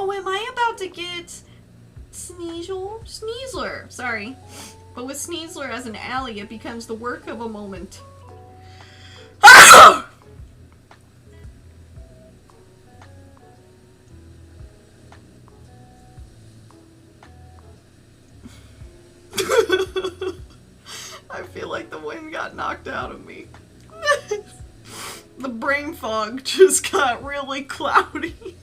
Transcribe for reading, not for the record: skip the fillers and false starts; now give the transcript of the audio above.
Oh, am I about to get Sneasler, sorry. But with Sneasler as an ally, it becomes the work of a moment. I feel like the wind got knocked out of me. The brain fog just got really cloudy.